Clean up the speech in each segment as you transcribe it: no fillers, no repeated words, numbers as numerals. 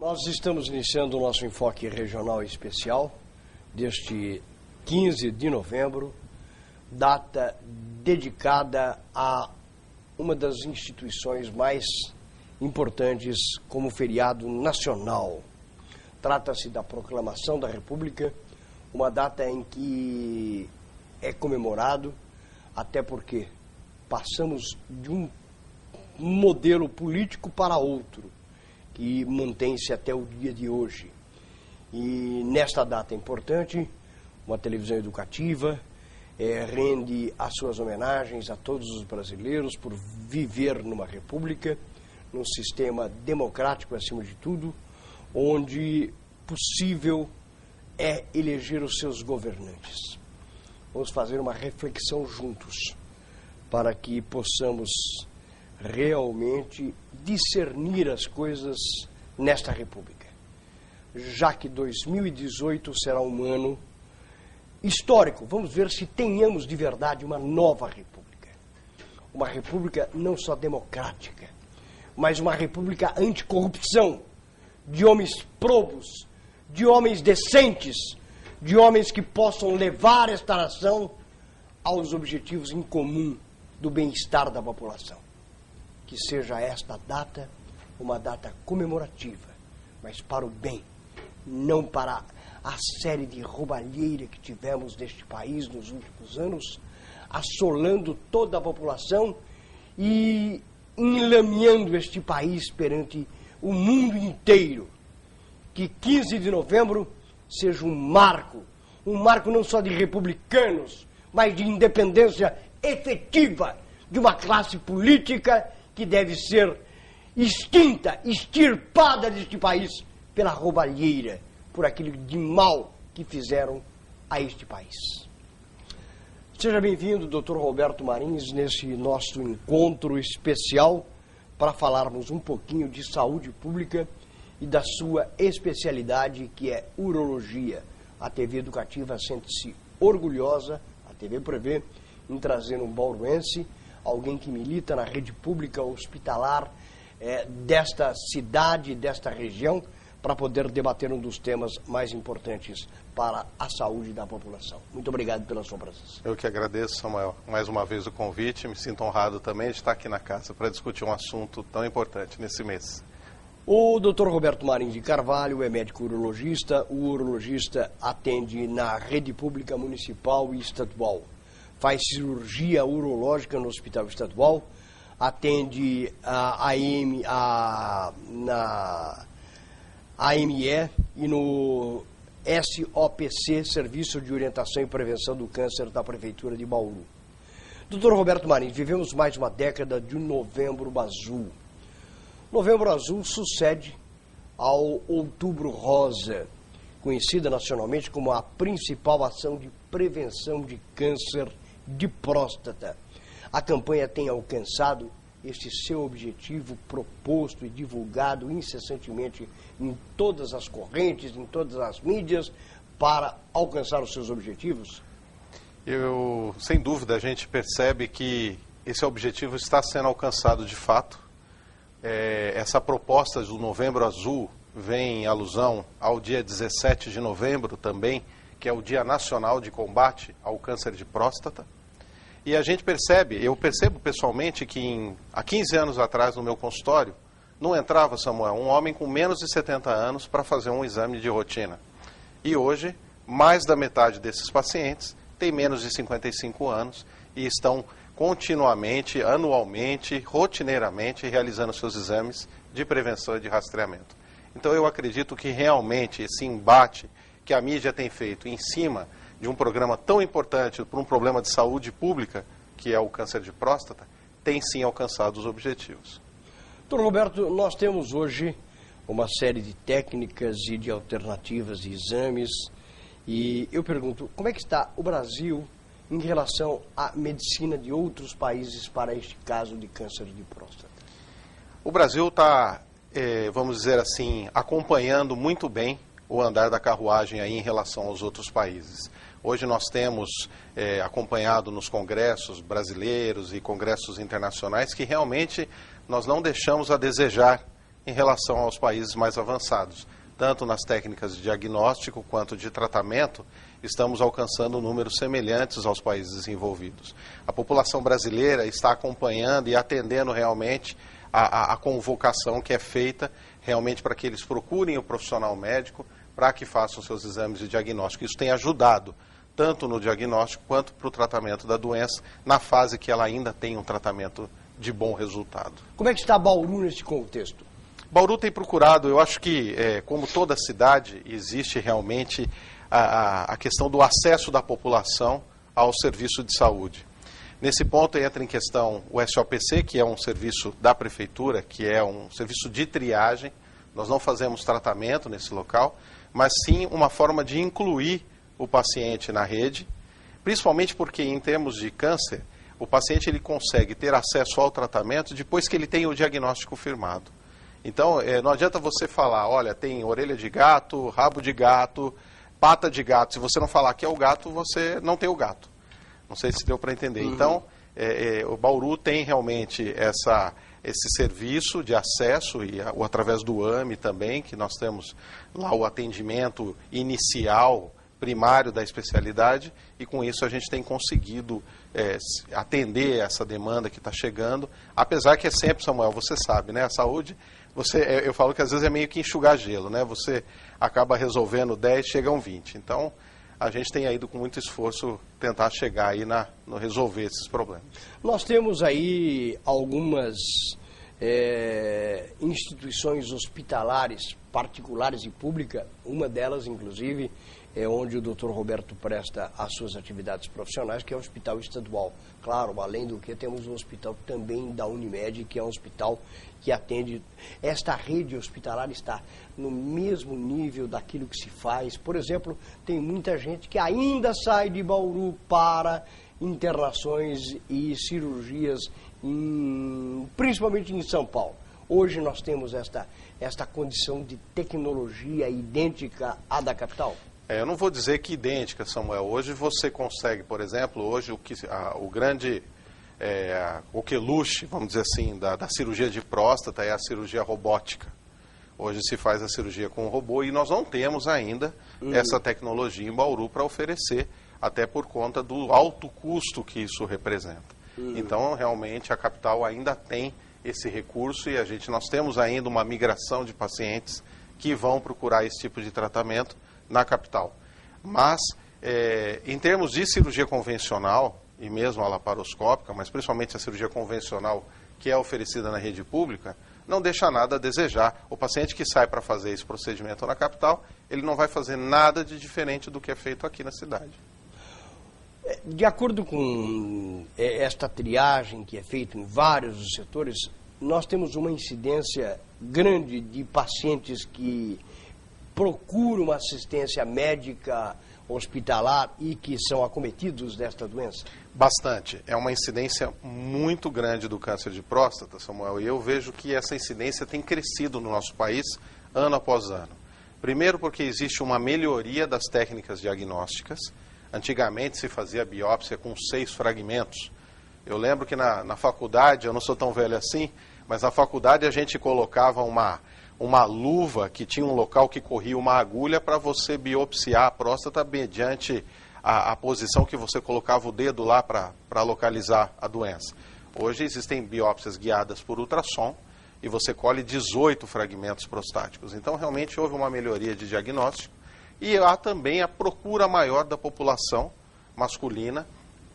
Nós estamos iniciando o nosso enfoque regional especial deste 15 de novembro, data dedicada a uma das instituições mais importantes como feriado nacional. Trata-se da Proclamação da República, uma data em que é comemorado, até porque passamos de um modelo político para outro, que mantém-se até o dia de hoje. E nesta data importante, uma televisão educativa rende as suas homenagens a todos os brasileiros por viver numa república, num sistema democrático acima de tudo, onde possível é eleger os seus governantes. Vamos fazer uma reflexão juntos para que possamos realmente discernir as coisas nesta república, já que 2018 será um ano histórico. Vamos ver se tenhamos de verdade uma nova uma república não só democrática, mas uma república anticorrupção, de homens probos, de homens decentes, de homens que possam levar esta nação aos objetivos em comum do bem-estar da população. Que seja esta data uma data comemorativa, mas para o bem, não para a série de roubalheira que tivemos neste país nos últimos anos, assolando toda a população e enlameando este país perante o mundo inteiro. Que 15 de novembro seja um marco não só de republicanos, mas de independência efetiva de uma classe política que deve ser extinta, extirpada deste país pela roubalheira, por aquilo de mal que fizeram a este país. Seja bem-vindo, Dr. Roberto Marins, nesse nosso encontro especial para falarmos um pouquinho de saúde pública e da sua especialidade, que é urologia. A TV Educativa sente-se orgulhosa, a TV Prevê, em trazer um bauruense, alguém que milita na rede pública hospitalar desta cidade, desta região, para poder debater um dos temas mais importantes para a saúde da população. Muito obrigado pela sua presença. Eu que agradeço, Samuel, mais uma vez o convite. Me sinto honrado também de estar aqui na casa para discutir um assunto tão importante nesse mês. O Dr. Roberto Marins de Carvalho é médico urologista. O urologista atende na rede pública municipal e estadual. Faz cirurgia urológica no hospital estadual, atende na AME e no SOPC, Serviço de Orientação e Prevenção do Câncer da Prefeitura de Bauru. Dr. Roberto Marins, vivemos mais uma década de Novembro Azul. Novembro Azul sucede ao Outubro Rosa, conhecida nacionalmente como a principal ação de prevenção de câncer de próstata. A campanha tem alcançado este seu objetivo proposto e divulgado incessantemente em todas as correntes, em todas as mídias, para alcançar os seus objetivos? Sem dúvida, a gente percebe que esse objetivo está sendo alcançado de fato. Essa proposta do Novembro Azul vem em alusão ao dia 17 de novembro também, que é o Dia Nacional de Combate ao Câncer de Próstata. E a gente eu percebo pessoalmente que há 15 anos atrás no meu consultório, não entrava, Samuel, um homem com menos de 70 anos para fazer um exame de rotina. E hoje, mais da metade desses pacientes tem menos de 55 anos e estão continuamente, anualmente, rotineiramente realizando seus exames de prevenção e de rastreamento. Então eu acredito que realmente esse embate que a mídia tem feito em cima de um programa tão importante para um problema de saúde pública, que é o câncer de próstata, tem sim alcançado os objetivos. Doutor Roberto, nós temos hoje uma série de técnicas e de alternativas de exames, e eu pergunto, como é que está o Brasil em relação à medicina de outros países para este caso de câncer de próstata? O Brasil está, vamos dizer assim, acompanhando muito bem o andar da carruagem aí em relação aos outros países. Hoje nós temos acompanhado nos congressos brasileiros e congressos internacionais que realmente nós não deixamos a desejar em relação aos países mais avançados. Tanto nas técnicas de diagnóstico quanto de tratamento, estamos alcançando números semelhantes aos países desenvolvidos. A população brasileira está acompanhando e atendendo realmente a convocação que é feita realmente para que eles procurem o profissional médico para que façam seus exames de diagnóstico. Isso tem ajudado tanto no diagnóstico quanto para o tratamento da doença, na fase que ela ainda tem um tratamento de bom resultado. Como é que está Bauru nesse contexto? Bauru tem procurado, eu acho que, como toda cidade, existe realmente a questão do acesso da população ao serviço de saúde. Nesse ponto entra em questão o SOPC, que é um serviço da prefeitura, que é um serviço de triagem. Nós não fazemos tratamento nesse local, mas sim uma forma de incluir o paciente na rede, principalmente porque em termos de câncer, o paciente ele consegue ter acesso ao tratamento depois que ele tem o diagnóstico firmado. Então, não adianta você falar, olha, tem orelha de gato, rabo de gato, pata de gato. Se você não falar que é o gato, você não tem o gato. Não sei se deu para entender. Então, o Bauru tem realmente esse serviço de acesso, ou através do AME também, que nós temos lá o atendimento inicial, primário da especialidade, e com isso a gente tem conseguido atender essa demanda que está chegando, apesar que é sempre, Samuel, você sabe, né, a saúde, eu falo que às vezes é meio que enxugar gelo, né, você acaba resolvendo 10, chegam 20, então a gente tem ido com muito esforço tentar chegar aí no resolver esses problemas. Nós temos aí algumas instituições hospitalares, particulares e públicas, uma delas, inclusive, é onde o Dr. Roberto presta as suas atividades profissionais, que é o Hospital Estadual. Claro, além do que, temos um hospital também da Unimed, que é um hospital que atende. Esta rede hospitalar está no mesmo nível daquilo que se faz. Por exemplo, tem muita gente que ainda sai de Bauru para internações e cirurgias, principalmente em São Paulo. Hoje nós temos esta condição de tecnologia idêntica à da capital? Eu não vou dizer que idêntica, Samuel. Hoje você consegue, por exemplo, hoje o grande coqueluche, vamos dizer assim, da cirurgia de próstata é a cirurgia robótica. Hoje se faz a cirurgia com robô e nós não temos ainda essa tecnologia em Bauru para oferecer, até por conta do alto custo que isso representa. Então, realmente, a capital ainda tem esse recurso e nós temos ainda uma migração de pacientes que vão procurar esse tipo de tratamento na capital. Mas, em termos de cirurgia convencional, e mesmo a laparoscópica, mas principalmente a cirurgia convencional que é oferecida na rede pública, não deixa nada a desejar. O paciente que sai para fazer esse procedimento na capital, ele não vai fazer nada de diferente do que é feito aqui na cidade. De acordo com esta triagem que é feita em vários setores, nós temos uma incidência grande de pacientes que procuram assistência médica hospitalar e que são acometidos desta doença? Bastante. É uma incidência muito grande do câncer de próstata, Samuel, e eu vejo que essa incidência tem crescido no nosso país ano após ano. Primeiro porque existe uma melhoria das técnicas diagnósticas. Antigamente se fazia biópsia com 6 fragmentos. Eu lembro que na faculdade, eu não sou tão velho assim, mas na faculdade a gente colocava uma luva que tinha um local que corria uma agulha para você biopsiar a próstata mediante a posição que você colocava o dedo lá para localizar a doença. Hoje existem biópsias guiadas por ultrassom e você colhe 18 fragmentos prostáticos. Então realmente houve uma melhoria de diagnóstico e há também a procura maior da população masculina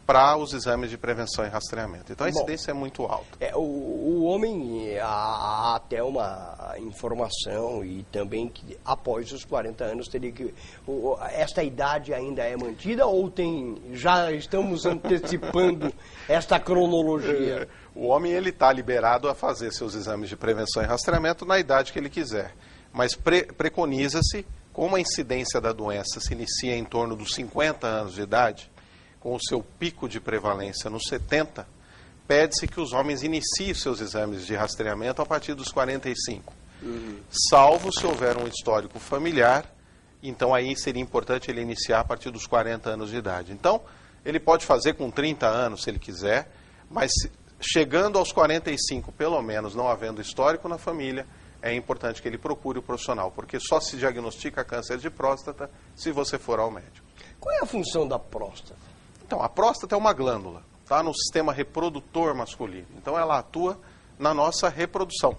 para os exames de prevenção e rastreamento. Então a incidência é muito alta. O homem, há até uma informação e também que após os 40 anos teria que... Esta idade ainda é mantida ou já estamos antecipando esta cronologia? O homem está liberado a fazer seus exames de prevenção e rastreamento na idade que ele quiser. Mas preconiza-se, como a incidência da doença se inicia em torno dos 50 anos de idade, com o seu pico de prevalência nos 70, pede-se que os homens iniciem seus exames de rastreamento a partir dos 45. Salvo se houver um histórico familiar, então aí seria importante ele iniciar a partir dos 40 anos de idade. Então, ele pode fazer com 30 anos, se ele quiser, mas chegando aos 45, pelo menos, não havendo histórico na família, é importante que ele procure o profissional, porque só se diagnostica câncer de próstata se você for ao médico. Qual é a função da próstata? Então, a próstata é uma glândula, tá no sistema reprodutor masculino. Então, ela atua na nossa reprodução.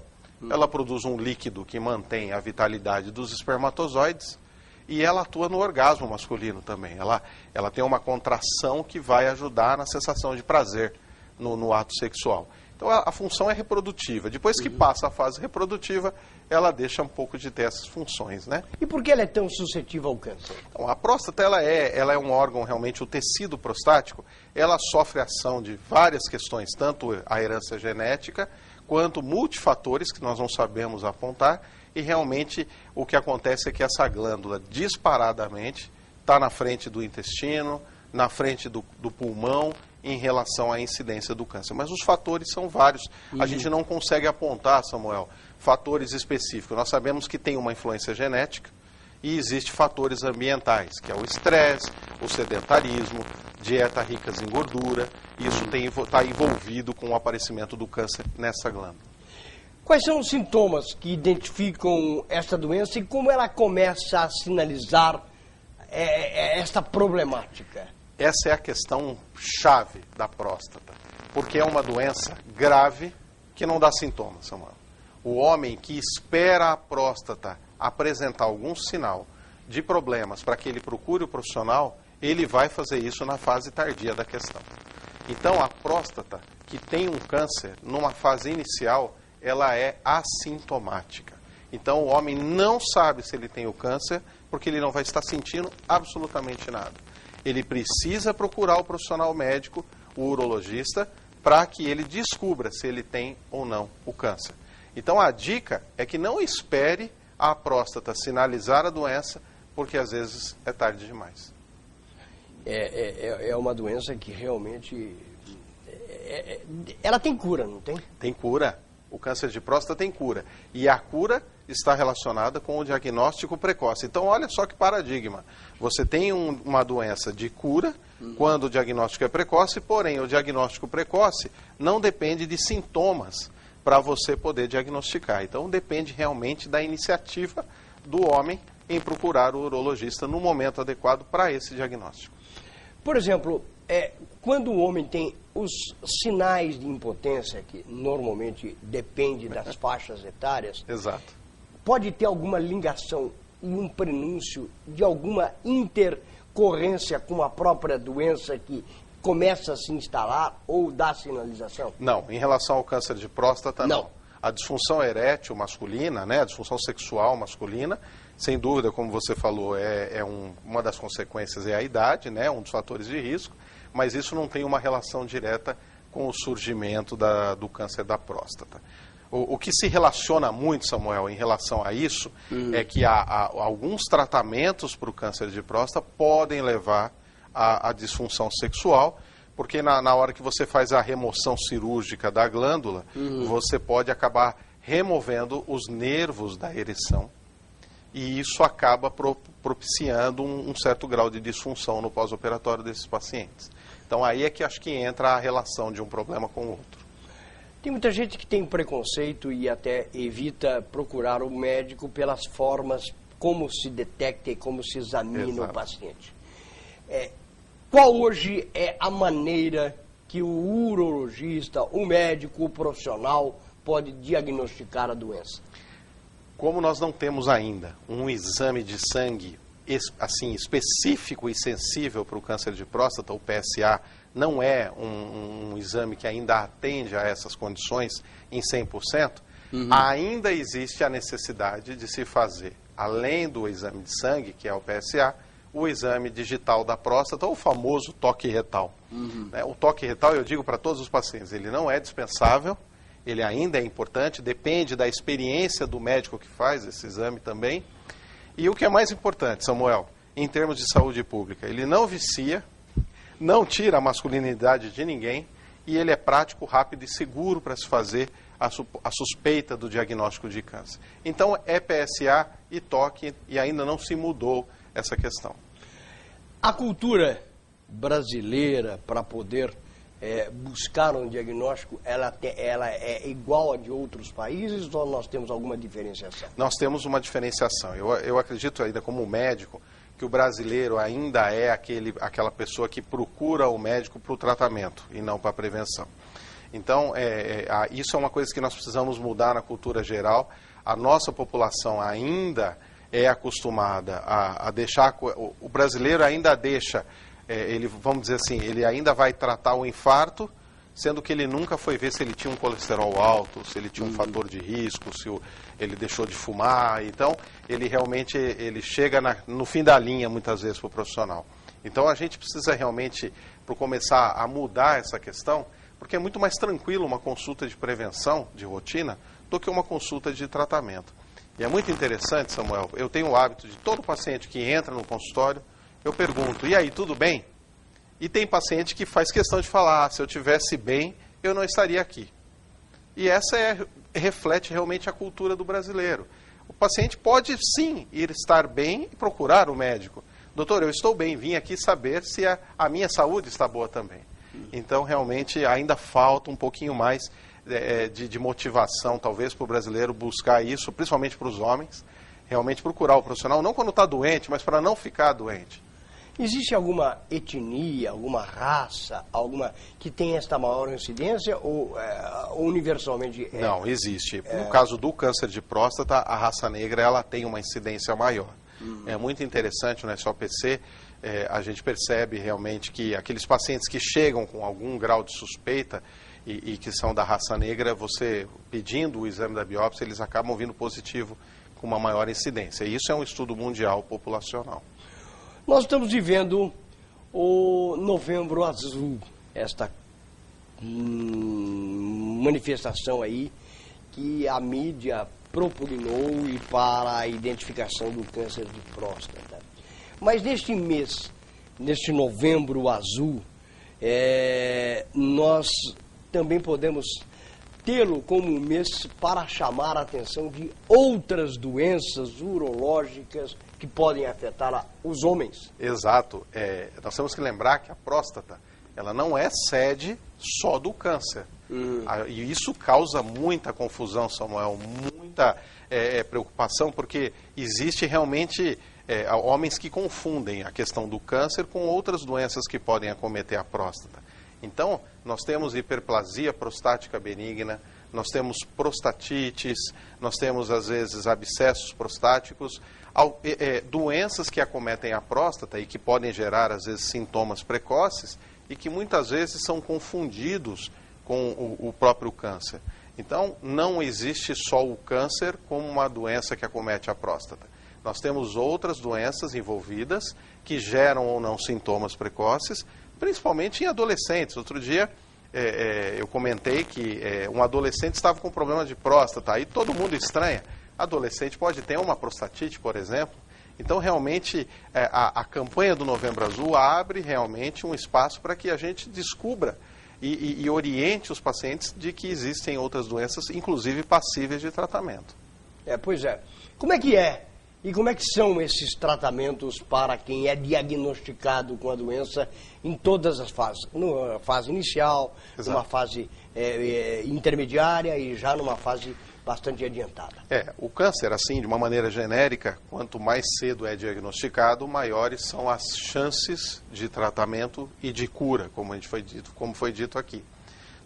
Ela produz um líquido que mantém a vitalidade dos espermatozoides e ela atua no orgasmo masculino também. Ela tem uma contração que vai ajudar na sensação de prazer no ato sexual. Então, a função é reprodutiva. Depois que passa a fase reprodutiva, ela deixa um pouco de ter essas funções, né? E por que ela é tão suscetível ao câncer? Então, a próstata ela é um órgão realmente, o tecido prostático, ela sofre ação de várias questões, tanto a herança genética, quanto multifatores que nós não sabemos apontar, e realmente o que acontece é que essa glândula disparadamente está na frente do intestino, na frente do pulmão, em relação à incidência do câncer. Mas os fatores são vários. A gente não consegue apontar, Samuel, fatores específicos. Nós sabemos que tem uma influência genética e existem fatores ambientais, que é o estresse, o sedentarismo, dieta rica em gordura. Isso está envolvido com o aparecimento do câncer nessa glândula. Quais são os sintomas que identificam esta doença e como ela começa a sinalizar esta problemática? Essa é a questão chave da próstata, porque é uma doença grave que não dá sintomas, Samuel. O homem que espera a próstata apresentar algum sinal de problemas para que ele procure o profissional, ele vai fazer isso na fase tardia da questão. Então, a próstata que tem um câncer, numa fase inicial, ela é assintomática. Então, o homem não sabe se ele tem o câncer, porque ele não vai estar sentindo absolutamente nada. Ele precisa procurar o profissional médico, o urologista, para que ele descubra se ele tem ou não o câncer. Então, a dica é que não espere a próstata sinalizar a doença, porque às vezes é tarde demais. É uma doença que realmente... ela tem cura, não tem? Tem cura. O câncer de próstata tem cura. E a cura está relacionada com o diagnóstico precoce. Então, olha só que paradigma. Você tem uma doença de cura quando o diagnóstico é precoce, porém, o diagnóstico precoce não depende de sintomas para você poder diagnosticar. Então, depende realmente da iniciativa do homem em procurar o urologista no momento adequado para esse diagnóstico. Por exemplo, quando o homem tem os sinais de impotência, que normalmente depende das faixas etárias, exato, pode ter alguma ligação e um prenúncio de alguma intercorrência com a própria doença que começa a se instalar ou dá sinalização? Não, em relação ao câncer de próstata, não. A disfunção erétil masculina, né, a disfunção sexual masculina, sem dúvida, como você falou, uma das consequências é a idade, né, um dos fatores de risco, mas isso não tem uma relação direta com o surgimento do câncer da próstata. O que se relaciona muito, Samuel, em relação a isso, é que alguns tratamentos para o câncer de próstata podem levar à disfunção sexual, porque na hora que você faz a remoção cirúrgica da glândula, você pode acabar removendo os nervos da ereção, e isso acaba propiciando um certo grau de disfunção no pós-operatório desses pacientes. Então aí é que acho que entra a relação de um problema com o outro. Tem muita gente que tem preconceito e até evita procurar o médico pelas formas como se detecta e como se examina o paciente. Qual hoje é a maneira que o urologista, o médico, o profissional pode diagnosticar a doença? Como nós não temos ainda um exame de sangue assim, específico e sensível para o câncer de próstata, o PSA, não é um exame que ainda atende a essas condições em 100%, ainda existe a necessidade de se fazer, além do exame de sangue, que é o PSA, o exame digital da próstata, ou o famoso toque retal. O toque retal, eu digo para todos os pacientes, ele não é dispensável, ele ainda é importante, depende da experiência do médico que faz esse exame também. E o que é mais importante, Samuel, em termos de saúde pública, ele não vicia, não tira a masculinidade de ninguém e ele é prático, rápido e seguro para se fazer a suspeita do diagnóstico de câncer. Então, é PSA e toque e ainda não se mudou essa questão. A cultura brasileira para poder buscar um diagnóstico, ela é igual a de outros países ou nós temos alguma diferenciação? Nós temos uma diferenciação. Eu acredito ainda como médico que o brasileiro ainda é aquela pessoa que procura o médico para o tratamento e não para a prevenção. Então, isso é uma coisa que nós precisamos mudar na cultura geral. A nossa população ainda é acostumada a deixar... O brasileiro ainda deixa... vamos dizer assim, ele ainda vai tratar o infarto, sendo que ele nunca foi ver se ele tinha um colesterol alto, se ele tinha um fator de risco, se ele deixou de fumar. Então, ele realmente chega no fim da linha, muitas vezes, para o profissional. Então, a gente precisa realmente, para começar a mudar essa questão, porque é muito mais tranquilo uma consulta de prevenção, de rotina, do que uma consulta de tratamento. E é muito interessante, Samuel, eu tenho o hábito de todo paciente que entra no consultório, eu pergunto, e aí, tudo bem? E tem paciente que faz questão de falar, se eu tivesse bem, eu não estaria aqui. E essa reflete realmente a cultura do brasileiro. O paciente pode, sim, estar bem e procurar o médico. Doutor, eu estou bem, vim aqui saber se a minha saúde está boa também. Então, realmente, ainda falta um pouquinho mais de motivação, talvez, para o brasileiro buscar isso, principalmente para os homens, realmente procurar o profissional, não quando está doente, mas para não ficar doente. Existe alguma etnia, alguma raça, alguma que tem esta maior incidência ou universalmente? Não, existe. No caso do câncer de próstata, a raça negra ela tem uma incidência maior. É muito interessante no SOPC, a gente percebe realmente que aqueles pacientes que chegam com algum grau de suspeita e que são da raça negra, você pedindo o exame da biópsia, eles acabam vindo positivo com uma maior incidência. E isso é um estudo mundial populacional. Nós estamos vivendo o Novembro Azul, esta manifestação aí que a mídia propugnou e para a identificação do câncer de próstata. Mas neste mês, neste Novembro Azul, nós também podemos tê-lo como um mês para chamar a atenção de outras doenças urológicas que podem afetar os homens. Exato. Nós temos que lembrar que a próstata, ela não é sede só do câncer. E isso causa muita confusão, Samuel, muita preocupação, porque existe realmente homens que confundem a questão do câncer com outras doenças que podem acometer a próstata. Então, nós temos hiperplasia prostática benigna, nós temos prostatites, nós temos, às vezes, abscessos prostáticos, doenças que acometem a próstata e que podem gerar, às vezes, sintomas precoces e que muitas vezes são confundidos com o próprio câncer. Então, não existe só o câncer como uma doença que acomete a próstata. Nós temos outras doenças envolvidas que geram ou não sintomas precoces, principalmente em adolescentes. Outro dia eu comentei que um adolescente estava com problema de próstata, aí todo mundo estranha. Adolescente pode ter uma prostatite, por exemplo. Então, realmente, a campanha do Novembro Azul abre realmente um espaço para que a gente descubra e oriente os pacientes de que existem outras doenças, inclusive passíveis de tratamento. Pois é. Como é que é? E como é que são esses tratamentos para quem é diagnosticado com a doença em todas as fases? Numa fase inicial, Exato. numa fase intermediária e já numa fase bastante adiantada. O câncer, assim, de uma maneira genérica, quanto mais cedo é diagnosticado, maiores são as chances de tratamento e de cura, como foi dito aqui.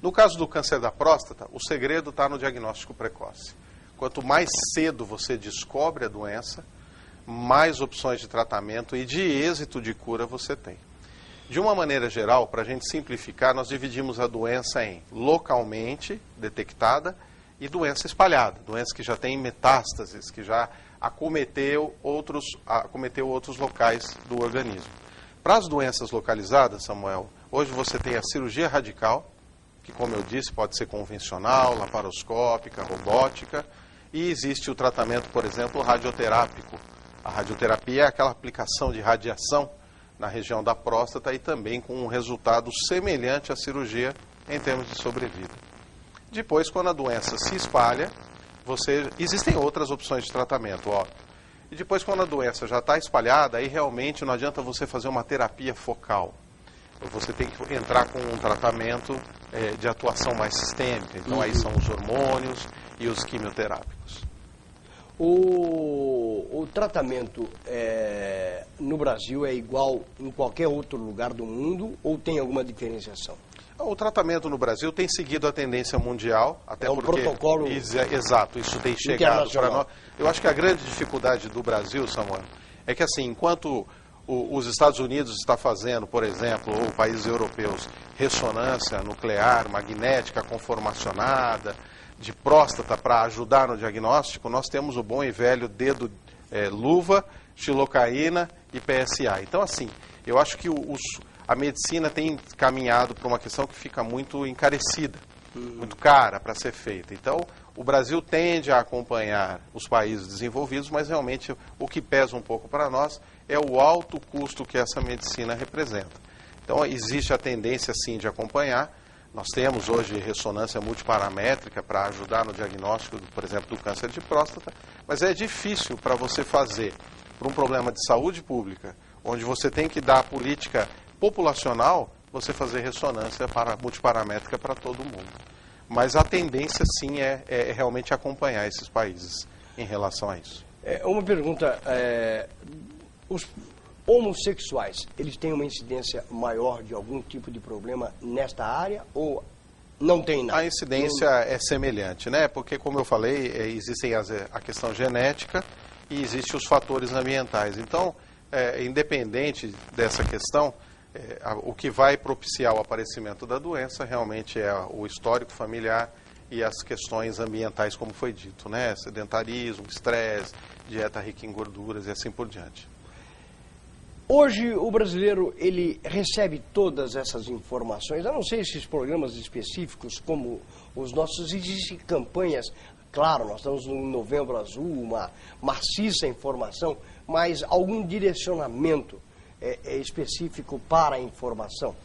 No caso do câncer da próstata, o segredo está no diagnóstico precoce. Quanto mais cedo você descobre a doença, mais opções de tratamento e de êxito de cura você tem. De uma maneira geral, para a gente simplificar, nós dividimos a doença em localmente detectada e doença espalhada, doença que já tem metástases, que já acometeu outros locais do organismo. Para as doenças localizadas, Samuel, hoje você tem a cirurgia radical, que, como eu disse, pode ser convencional, laparoscópica, robótica, e existe o tratamento, por exemplo, radioterápico. A radioterapia é aquela aplicação de radiação na região da próstata e também com um resultado semelhante à cirurgia em termos de sobrevida. Depois, quando a doença se espalha, existem outras opções de tratamento, óbvio. E depois, quando a doença já está espalhada, aí realmente não adianta você fazer uma terapia focal. você tem que entrar com um tratamento de atuação mais sistêmica. Então aí são os hormônios e os quimioterápicos. O tratamento no Brasil é igual em qualquer outro lugar do mundo ou tem alguma diferenciação? O tratamento no Brasil tem seguido a tendência mundial, até porque... protocolo... Exato, isso tem chegado para nós. Eu acho que a grande dificuldade do Brasil, Samuel, é que assim, enquanto os Estados Unidos está fazendo, por exemplo, ou países europeus, ressonância nuclear, magnética, conformacionada, de próstata para ajudar no diagnóstico, nós temos o bom e velho dedo luva, xilocaína e PSA. Então, assim, eu acho que a medicina tem caminhado para uma questão que fica muito encarecida, muito cara para ser feita. Então, o Brasil tende a acompanhar os países desenvolvidos, mas realmente o que pesa um pouco para nós é o alto custo que essa medicina representa. Então, existe a tendência, sim, de acompanhar. Nós temos hoje ressonância multiparamétrica para ajudar no diagnóstico, por exemplo, do câncer de próstata, mas é difícil para você fazer, para um problema de saúde pública, onde você tem que dar a política populacional, você fazer ressonância multiparamétrica para todo mundo. Mas a tendência, sim, é realmente acompanhar esses países em relação a isso. Uma pergunta, os homossexuais, eles têm uma incidência maior de algum tipo de problema nesta área ou não tem nada? A incidência é semelhante, né? Porque, como eu falei, existem a questão genética e existem os fatores ambientais. Então, independente dessa questão, o que vai propiciar o aparecimento da doença realmente é o histórico familiar e as questões ambientais, como foi dito, né? Sedentarismo, estresse, dieta rica em gorduras e assim por diante. Hoje o brasileiro, ele recebe todas essas informações, a não ser esses programas específicos como os nossos, existem campanhas, claro, nós estamos no Novembro Azul, uma maciça informação, mas algum direcionamento específico para a informação?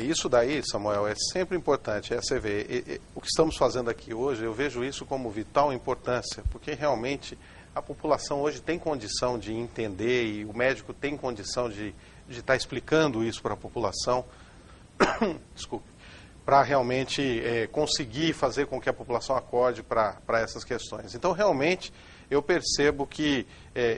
Isso daí, Samuel, é sempre importante. Você vê, o que estamos fazendo aqui hoje, eu vejo isso como vital importância, porque realmente a população hoje tem condição de entender e o médico tem condição de estar explicando isso para a população, desculpe, para realmente conseguir fazer com que a população acorde para essas questões. Então, realmente, eu percebo que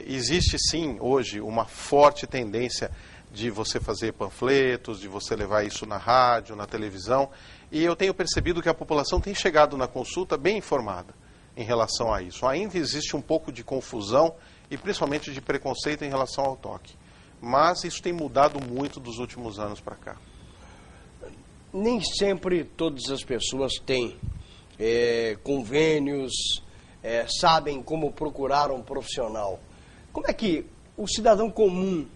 existe sim hoje uma forte tendência de você fazer panfletos, de você levar isso na rádio, na televisão, e eu tenho percebido que a população tem chegado na consulta bem informada em relação a isso. Ainda existe um pouco de confusão e principalmente de preconceito em relação ao toque, mas isso tem mudado muito dos últimos anos para cá. Nem sempre todas as pessoas têm convênios, sabem como procurar um profissional. Como é que o cidadão comum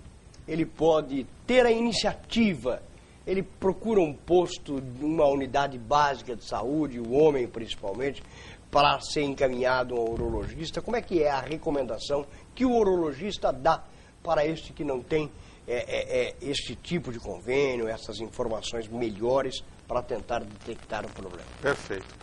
ele pode ter a iniciativa, ele procura um posto, uma unidade básica de saúde, o homem principalmente, para ser encaminhado ao urologista? Como é que é a recomendação que o urologista dá para este que não tem este tipo de convênio, essas informações melhores para tentar detectar o problema? Perfeito.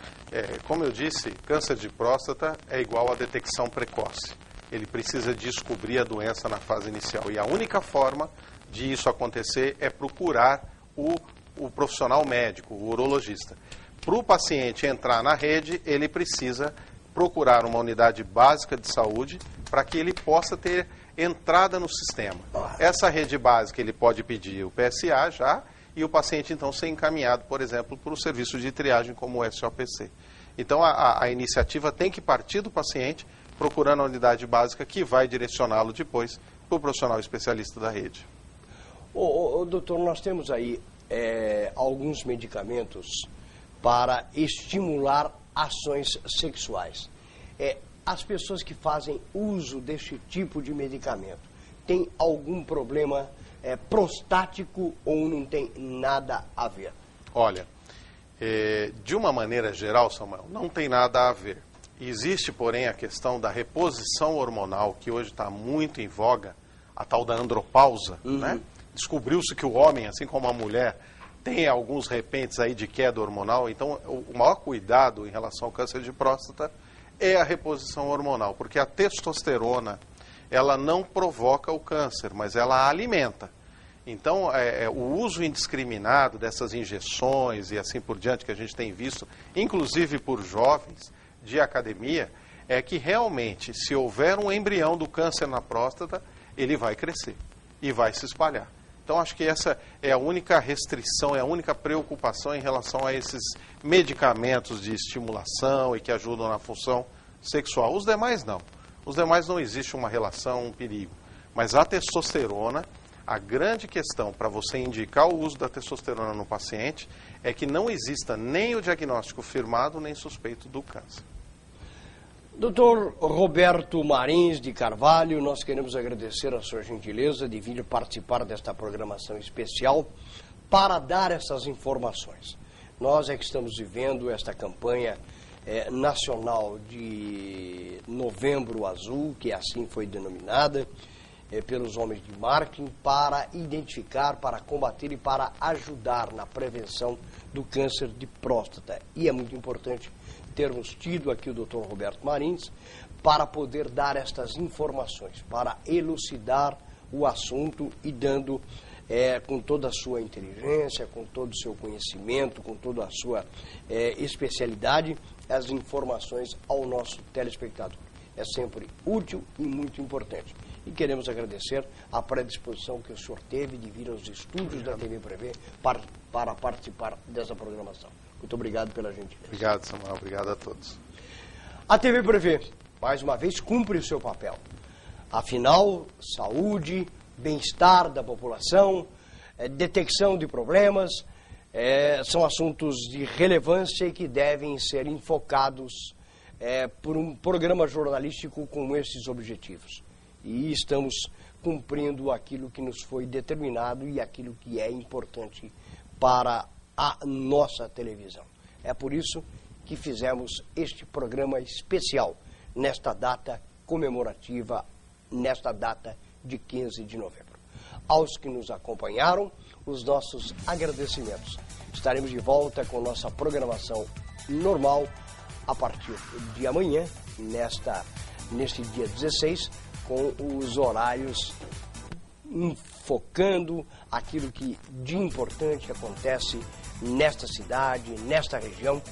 Como eu disse, câncer de próstata é igual a detecção precoce. Ele precisa descobrir a doença na fase inicial. E a única forma de isso acontecer é procurar o profissional médico, o urologista. Para o paciente entrar na rede, ele precisa procurar uma unidade básica de saúde para que ele possa ter entrada no sistema. Essa rede básica ele pode pedir o PSA já e o paciente então ser encaminhado, por exemplo, para o serviço de triagem como o SOPC. Então a iniciativa tem que partir do paciente procurando a unidade básica que vai direcioná-lo depois para o profissional especialista da rede. Doutor, nós temos aí alguns medicamentos para estimular ações sexuais. As pessoas que fazem uso deste tipo de medicamento têm algum problema prostático ou não tem nada a ver? Olha, de uma maneira geral, Samuel, não tem nada a ver. Existe, porém, a questão da reposição hormonal, que hoje está muito em voga, a tal da andropausa, né? Descobriu-se que o homem, assim como a mulher, tem alguns repentes aí de queda hormonal. Então, o maior cuidado em relação ao câncer de próstata é a reposição hormonal, porque a testosterona, ela não provoca o câncer, mas ela alimenta. Então, o uso indiscriminado dessas injeções e assim por diante que a gente tem visto, inclusive por jovens de academia, é que realmente, se houver um embrião do câncer na próstata, ele vai crescer e vai se espalhar. Então, acho que essa é a única restrição, é a única preocupação em relação a esses medicamentos de estimulação e que ajudam na função sexual. Os demais não. Os demais não existe uma relação, um perigo. Mas a testosterona, a grande questão para você indicar o uso da testosterona no paciente é que não exista nem o diagnóstico firmado nem suspeito do câncer. Dr. Roberto Marins de Carvalho, nós queremos agradecer a sua gentileza de vir participar desta programação especial para dar essas informações. Nós é que estamos vivendo esta campanha nacional de Novembro Azul, que assim foi denominada, pelos homens de marketing, para identificar, para combater e para ajudar na prevenção do câncer de próstata. E é muito importante termos tido aqui o Dr. Roberto Marins para poder dar estas informações, para elucidar o assunto e dando com toda a sua inteligência, com todo o seu conhecimento, com toda a sua especialidade, as informações ao nosso telespectador. É sempre útil e muito importante. E queremos agradecer a predisposição que o senhor teve de vir aos estúdios da TV Prevê para participar dessa programação. Muito obrigado pela gentileza. Obrigado, Samuel. Obrigado a todos. A TV Prevê, mais uma vez, cumpre o seu papel. Afinal, saúde, bem-estar da população, detecção de problemas, são assuntos de relevância e que devem ser enfocados por um programa jornalístico com esses objetivos. E estamos cumprindo aquilo que nos foi determinado e aquilo que é importante para a nossa televisão. É por isso que fizemos este programa especial nesta data comemorativa, nesta data de 15 de novembro. Aos que nos acompanharam, os nossos agradecimentos. Estaremos de volta com nossa programação normal a partir de amanhã, neste dia 16, com os horários focando aquilo que de importante acontece nesta cidade, nesta região,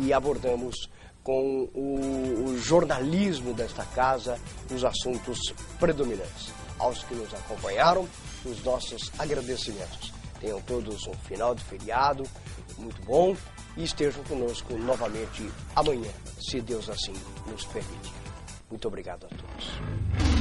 e abordamos com o jornalismo desta casa os assuntos predominantes. Aos que nos acompanharam, os nossos agradecimentos. Tenham todos um final de feriado muito bom e estejam conosco novamente amanhã, se Deus assim nos permitir. Muito obrigado a todos.